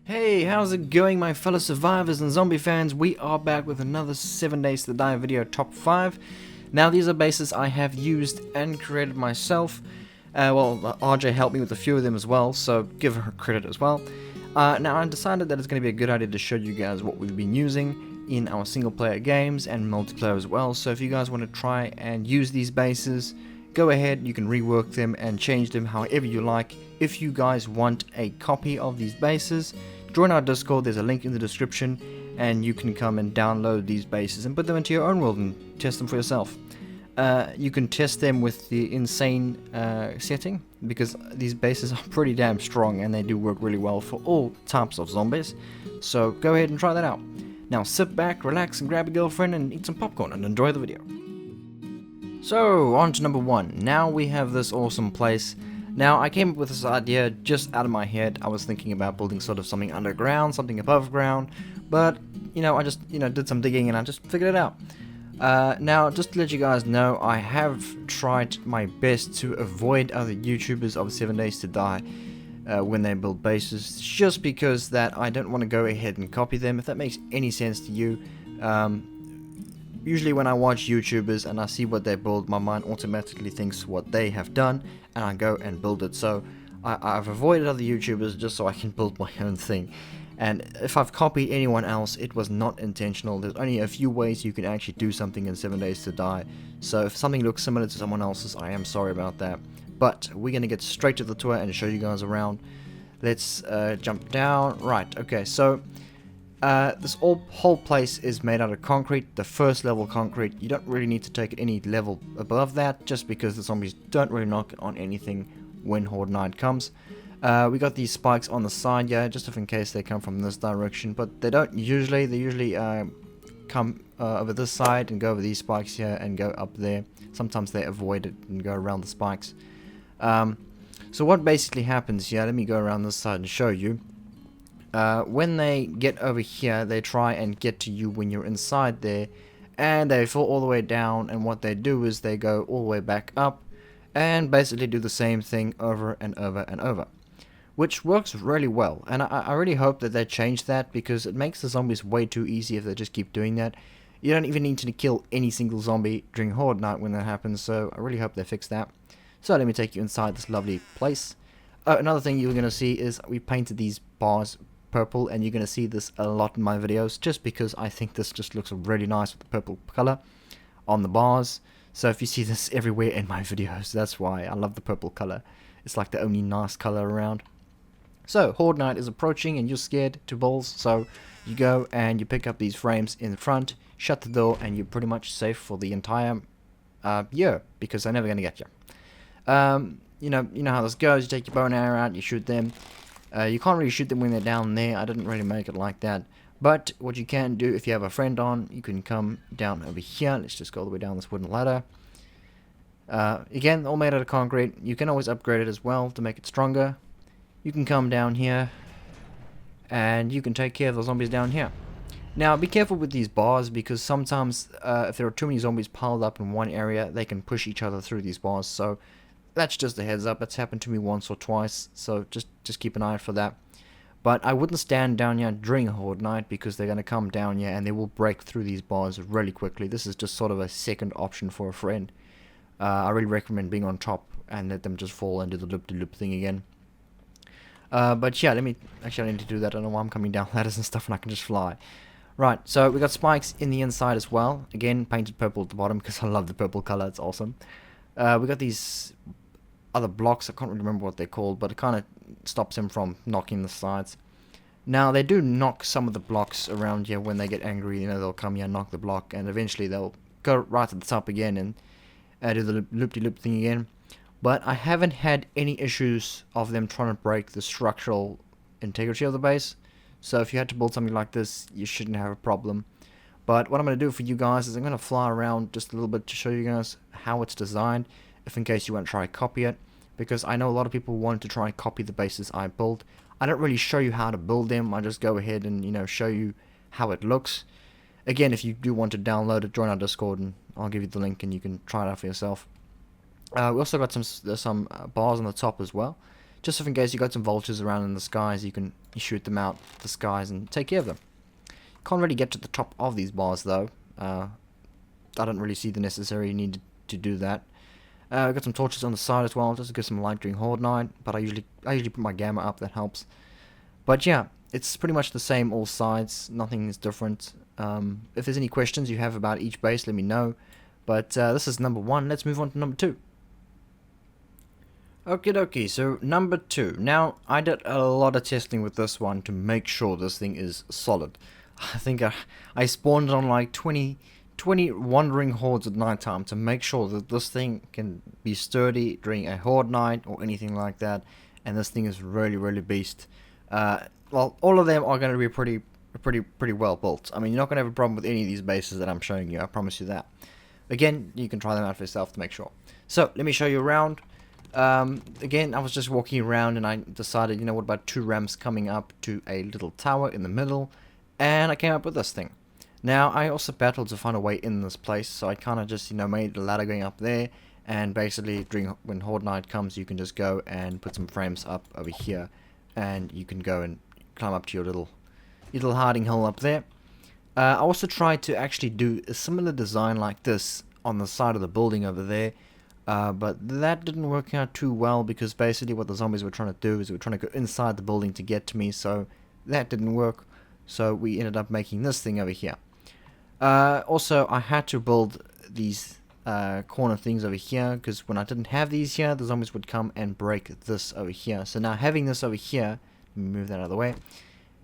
Hey, how's it going, my fellow survivors and zombie fans? We are back with another 7 Days to Die video top 5. Now, these are bases I have used and created myself. RJ helped me with a few of them as well, so give her credit as well. Now, I decided that it's going to be a good idea to show you guys what we've been using in our single player games and multiplayer as well. So if you guys want to try and use these bases, go ahead, you can rework them and change them however you like. If you guys want a copy of these bases, join our Discord, there's a link in the description, and you can come and download these bases and put them into your own world and test them for yourself. You can test them with the insane setting, because these bases are pretty damn strong and they do work really well for all types of zombies. So go ahead and try that out. Now sit back, relax, and grab a girlfriend and eat some popcorn and enjoy the video. So, on to number 1. Now we have this awesome place. Now, I came up with this idea just out of my head. I was thinking about building sort of something underground, something above ground, but, I just, did some digging and I just figured it out. Now, just to let you guys know, I have tried my best to avoid other YouTubers of 7 Days to Die when they build bases, just because that I don't want to go ahead and copy them, if that makes any sense to you. Usually when I watch YouTubers and I see what they build, my mind automatically thinks what they have done, and I go and build it. So I've avoided other YouTubers just so I can build my own thing. And if I've copied anyone else, it was not intentional. There's only a few ways you can actually do something in 7 Days to Die. So if something looks similar to someone else's, I am sorry about that. But we're going to get straight to the tour and show you guys around. Let's jump down. Right, okay, so this whole place is made out of concrete, the first level concrete. You don't really need to take it any level above that, just because the zombies don't really knock on anything when Horde night comes. We got these spikes on the side, yeah, just in case they come from this direction, but they don't usually. They usually come over this side and go over these spikes here and go up there. Sometimes they avoid it and go around the spikes. So what basically happens here, let me go around this side and show you. When they get over here, they try and get to you when you're inside there, and they fall all the way down, and what they do is they go all the way back up and basically do the same thing over and over and over, which works really well. And I really hope that they change that, because it makes the zombies way too easy if they just keep doing that. You don't even need to kill any single zombie during Horde night when that happens, so I really hope they fix that. So let me take you inside this lovely place. Another thing you're going to see is we painted these bars purple, and you're going to see this a lot in my videos, just because I think this just looks really nice with the purple color on the bars. So if you see this everywhere in my videos, that's why I love the purple color. It's like the only nice color around. So Horde night is approaching and you're scared to balls, so you go and you pick up these frames in the front, shut the door, and you're pretty much safe for the entire year, because they're never going to get you. You know how this goes. You take your bow and arrow out, you shoot them. You can't really shoot them when they're down there. I didn't really make it like that. But what you can do, if you have a friend on, you can come down over here. Let's just go all the way down this wooden ladder. Again, all made out of concrete. You can always upgrade it as well to make it stronger. You can come down here, and you can take care of the zombies down here. Now, be careful with these bars, because sometimes if there are too many zombies piled up in one area, they can push each other through these bars. So that's just a heads up. It's happened to me once or twice, so just keep an eye out for that. But I wouldn't stand down here during Horde night, because they're going to come down here and they will break through these bars really quickly. This is just sort of a second option for a friend. I really recommend being on top and let them just fall and do the loop-de-loop thing again. But yeah, actually I need to do that. I don't know why I'm coming down ladders and stuff and I can just fly. Right, so we got spikes in the inside as well. Again, painted purple at the bottom, because I love the purple color. It's awesome. We got these other blocks. I can't really remember what they're called, but it kind of stops them from knocking the sides. Now, they do knock some of the blocks around here when they get angry. They'll come here and knock the block, and eventually they'll go right to the top again and do the loop-de-loop thing again. But I haven't had any issues of them trying to break the structural integrity of the base. So if you had to build something like this, you shouldn't have a problem. But what I'm going to do for you guys is I'm going to fly around just a little bit to show you guys how it's designed, if in case you want to try and copy it, because I know a lot of people want to try and copy the bases I build. I don't really show you how to build them. I just go ahead and show you how it looks. Again, if you do want to download it, join our Discord and I'll give you the link and you can try it out for yourself. We also got some bars on the top as well, just if in case you got some vultures around in the skies, you can shoot them out the skies and take care of them. Can't really get to the top of these bars though. I don't really see the necessary need to do that. I've got some torches on the side as well, just to get some light during Horde night, but I usually put my gamma up, that helps. But yeah, it's pretty much the same all sides, nothing is different. If there's any questions you have about each base, let me know. But this is number 1, let's move on to number 2. Okie dokie, so number 2. Now, I did a lot of testing with this one to make sure this thing is solid. I think I spawned on like 20 wandering hordes at night time to make sure that this thing can be sturdy during a horde night or anything like that, and this thing is really beast. Well, all of them are going to be pretty well built. I mean, you're not going to have a problem with any of these bases that I'm showing you, I promise you that. Again, you can try them out for yourself to make sure. So let me show you around. Again, I was just walking around and I decided, you know what, about 2 ramps coming up to a little tower in the middle, and I came up with this thing. Now, I also battled to find a way in this place, so I kind of just, you know, made a ladder going up there, and basically, when Horde Night comes, you can just go and put some frames up over here, and you can go and climb up to your little hiding hole up there. I also tried to actually do a similar design like this on the side of the building over there, but that didn't work out too well, because basically what the zombies were trying to do is they were trying to go inside the building to get to me, so that didn't work. So we ended up making this thing over here. Also, I had to build these corner things over here, because when I didn't have these here, the zombies would come and break this over here. So now having this over here, let me move that out of the way.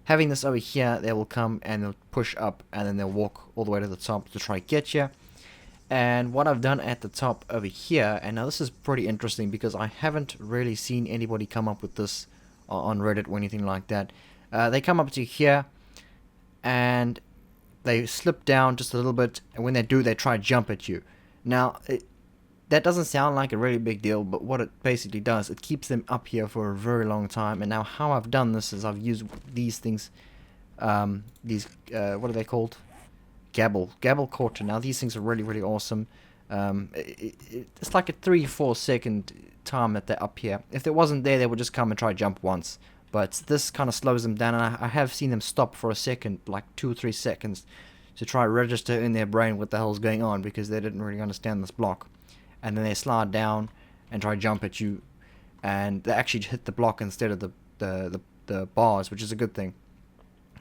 Having this over here, they will come and they'll push up, and then they'll walk all the way to the top to try to get you. And what I've done at the top over here, and now this is pretty interesting because I haven't really seen anybody come up with this on Reddit or anything like that. They come up to here, and they slip down just a little bit, and when they do, they try to jump at you. Now, that doesn't sound like a really big deal, but what it basically does, it keeps them up here for a very long time. And now how I've done this is I've used these things, what are they called? Gabble quarter. Now these things are really awesome. It's like a 3-4 second time that they're up here. If they wasn't there, they would just come and try to jump once. But this kind of slows them down, and I have seen them stop for a second, like 2 or 3 seconds, to try to register in their brain what the hell's going on, because they didn't really understand this block. And then they slide down and try to jump at you, and they actually hit the block instead of the bars, which is a good thing.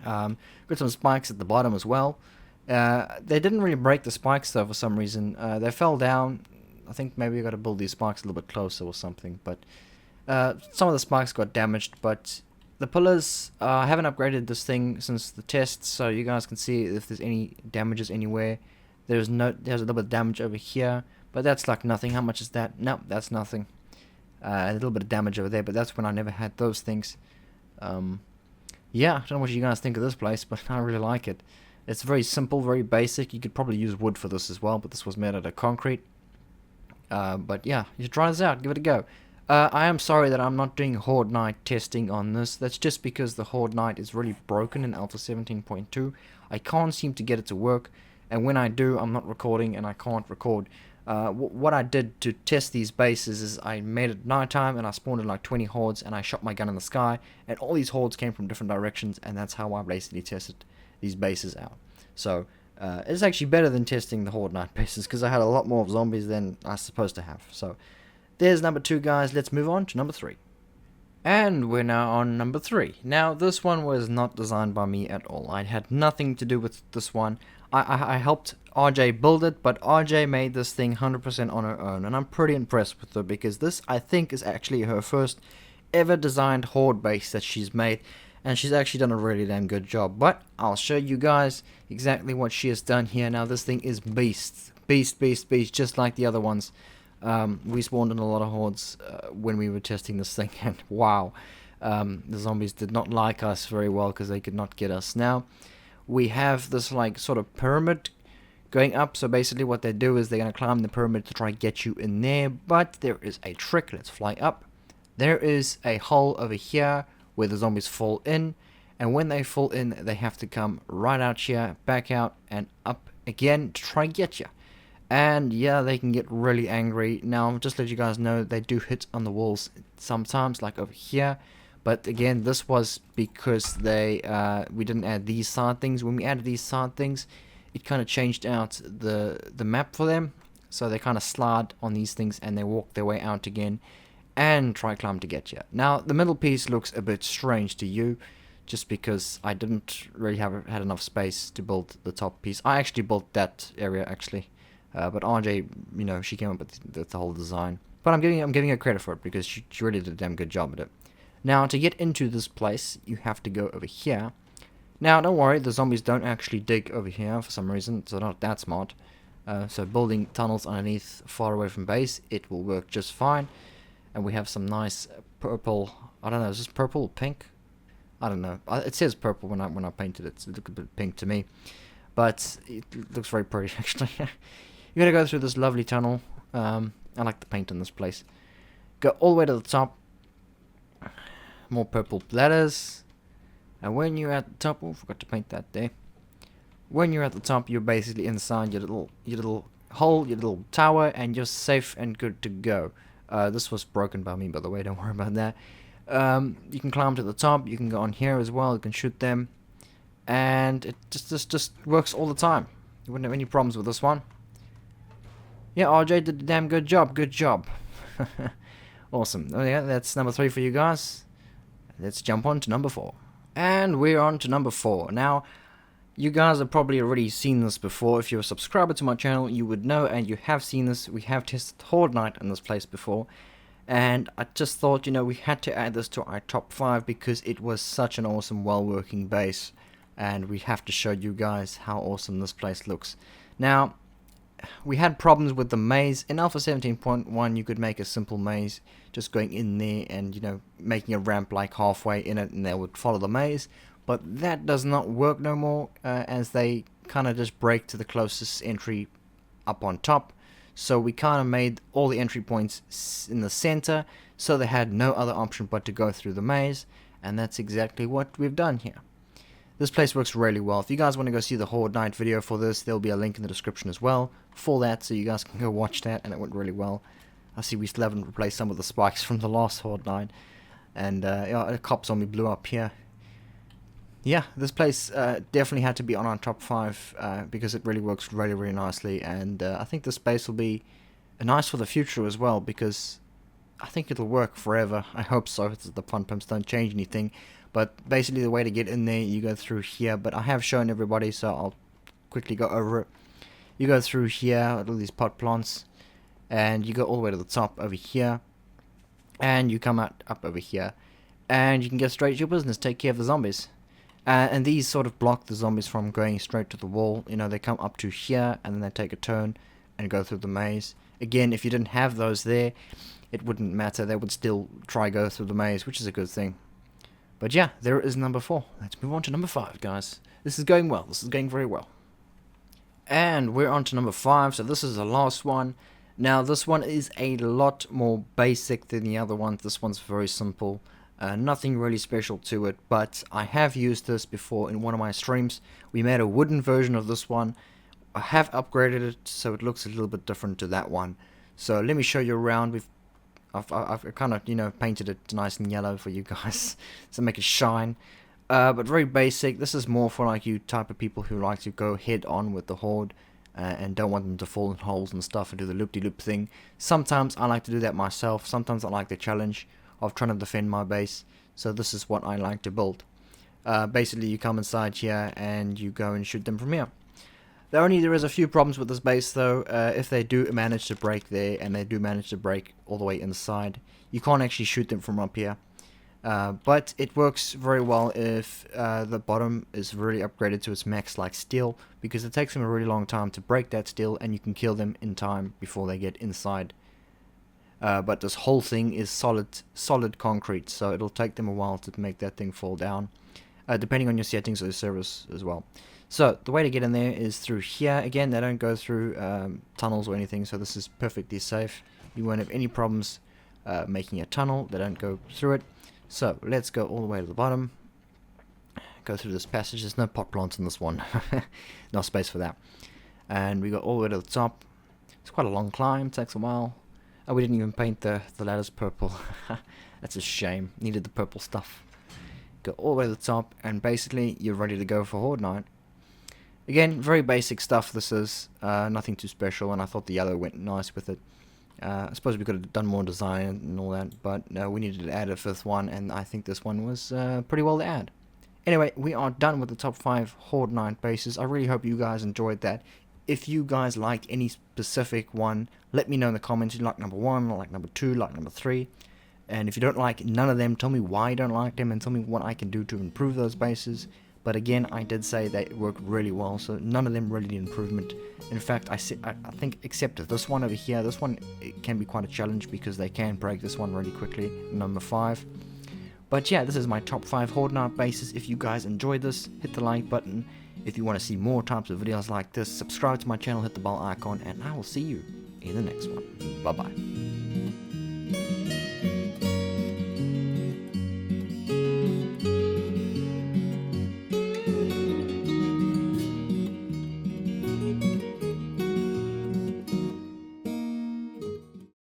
Got some spikes at the bottom as well. They didn't really break the spikes though for some reason. They fell down. I think maybe I got to build these spikes a little bit closer or something, but some of the spikes got damaged. But the pillars, I haven't upgraded this thing since the test, so you guys can see if there's any damages anywhere. There's a little bit of damage over here, but that's like nothing. How much is that? No, that's nothing. A little bit of damage over there, but that's when I never had those things. Yeah, I don't know what you guys think of this place, but I really like it. It's very simple, very basic. You could probably use wood for this as well, but this was made out of concrete. But yeah, you should try this out. Give it a go. I am sorry that I'm not doing Horde Night testing on this. That's just because the Horde Night is really broken in Alpha 17.2. I can't seem to get it to work, and when I do, I'm not recording and I can't record. What I did to test these bases is I made it nighttime and I spawned in like 20 hordes and I shot my gun in the sky, and all these hordes came from different directions, and that's how I basically tested these bases out. So it's actually better than testing the Horde Night bases, because I had a lot more zombies than I was supposed to have. So there's number 2, guys. Let's move on to number 3. And we're now on number 3. Now, this one was not designed by me at all. I had nothing to do with this one. I helped RJ build it, but RJ made this thing 100% on her own, and I'm pretty impressed with her, because this, I think, is actually her first ever designed horde base that she's made, and she's actually done a really damn good job. But I'll show you guys exactly what she has done here. Now, this thing is beast, just like the other ones. We spawned in a lot of hordes when we were testing this thing, and wow, the zombies did not like us very well because they could not get us. Now, we have this like sort of pyramid going up, so basically what they do is they're going to climb the pyramid to try and get you in there, but there is a trick. Let's fly up. There is a hole over here where the zombies fall in, and when they fall in, they have to come right out here, back out, and up again to try and get you. And yeah, they can get really angry. Now, just to let you guys know, they do hit on the walls sometimes, like over here. But again, this was because we didn't add these side things. When we added these side things, it kind of changed out the map for them. So they kind of slide on these things and they walk their way out again and try climb to get you. Now, the middle piece looks a bit strange to you, just because I didn't really had enough space to build the top piece. I actually built that area actually. But RJ, she came up with the whole design. But I'm giving her credit for it because she really did a damn good job at it. Now, to get into this place, you have to go over here. Now, don't worry, the zombies don't actually dig over here for some reason, so they're not that smart. So building tunnels underneath, far away from base, it will work just fine. And we have some nice purple. I don't know, is this purple or pink? I don't know. It says purple when I painted it. So it looked a bit pink to me, but it looks very pretty actually. You gotta go through this lovely tunnel. I like the paint in this place. Go all the way to the top. More purple ladders. And when you're at the top, oh, forgot to paint that there. When you're at the top, you're basically inside your little hole, your little tower, and you're safe and good to go. This was broken by me, by the way. Don't worry about that. You can climb to the top. You can go on here as well. You can shoot them, and it just works all the time. You wouldn't have any problems with this one. Yeah, RJ did a damn good job. Good job. Awesome. Oh yeah, that's number 3 for you guys. Let's jump on to number 4. And we're on to number 4. Now, you guys have probably already seen this before. If you're a subscriber to my channel, you would know, and you have seen this. We have tested Horde Night in this place before. And I just thought, we had to add this to our top 5 because it was such an awesome, well-working base. And we have to show you guys how awesome this place looks. Now, we had problems with the maze. In Alpha 17.1 you could make a simple maze, just going in there and making a ramp like halfway in it, and they would follow the maze. But that does not work no more, as they kind of just break to the closest entry up on top. So we kind of made all the entry points in the center, so they had no other option but to go through the maze, and that's exactly what we've done here. This place works really well. If you guys want to go see the Horde Night video for this, there'll be a link in the description as well for that, so you guys can go watch that, and it went really well. I see we still haven't replaced some of the spikes from the last Horde Night, and a cop zombie blew up here. Yeah, this place definitely had to be on our top 5 because it really works really, really nicely, and I think this space will be nice for the future as well, because I think it'll work forever. I hope so. The fun pumps don't change anything. But basically the way to get in there, you go through here. But I have shown everybody, so I'll quickly go over it. You go through here, all these pot plants, and you go all the way to the top over here. And you come up over here. And you can get straight to your business, take care of the zombies. And these sort of block the zombies from going straight to the wall. They come up to here, and then they take a turn and go through the maze. Again, if you didn't have those there, it wouldn't matter. They would still try go through the maze, which is a good thing. But yeah, there is number 4. Let's move on to number 5, guys. This is going well. This is going very well. And we're on to number 5. So this is the last one. Now, this one is a lot more basic than the other ones. This one's very simple. Nothing really special to it. But I have used this before in one of my streams. We made a wooden version of this one. I have upgraded it so it looks a little bit different to that one. So let me show you around. I've kind of, painted it nice and yellow for you guys to make it shine. But very basic. This is more for like you type of people who like to go head on with the Horde and don't want them to fall in holes and stuff and do the loop-de-loop thing. Sometimes I like to do that myself. Sometimes I like the challenge of trying to defend my base. So this is what I like to build. Basically, you come inside here and you go and shoot them from here. There is a few problems with this base though. If they do manage to break there, and they do manage to break all the way inside, you can't actually shoot them from up here. But it works very well if the bottom is really upgraded to its max like steel, because it takes them a really long time to break that steel, and you can kill them in time before they get inside. But this whole thing is solid concrete, so it'll take them a while to make that thing fall down, depending on your settings of the servers as well. So the way to get in there is through here. Again, they don't go through tunnels or anything, so this is perfectly safe. You won't have any problems making a tunnel. They don't go through it. So let's go all the way to the bottom. Go through this passage. There's no pot plants in this one. No space for that. And we go all the way to the top. It's quite a long climb, takes a while. Oh, we didn't even paint the ladders purple. That's a shame. Needed the purple stuff. Go all the way to the top, and basically you're ready to go for Horde Night. Again, very basic stuff this is. Nothing too special, and I thought the yellow went nice with it. I suppose we could have done more design and all that, but we needed to add a 5th one, and I think this one was pretty well to add. Anyway, we are done with the top 5 Horde Night bases. I really hope you guys enjoyed that. If you guys liked any specific one, let me know in the comments. You like number 1, like number 2, like number 3. And if you don't like none of them, tell me why you don't like them and tell me what I can do to improve those bases. But again, I did say they work really well, so none of them really need improvement. In fact, I think except this one over here, this one it can be quite a challenge because they can break this one really quickly, number 5. But yeah, this is my top 5 Horde Night bases. If you guys enjoyed this, hit the like button. If you want to see more types of videos like this, subscribe to my channel, hit the bell icon, and I will see you in the next one. Bye bye.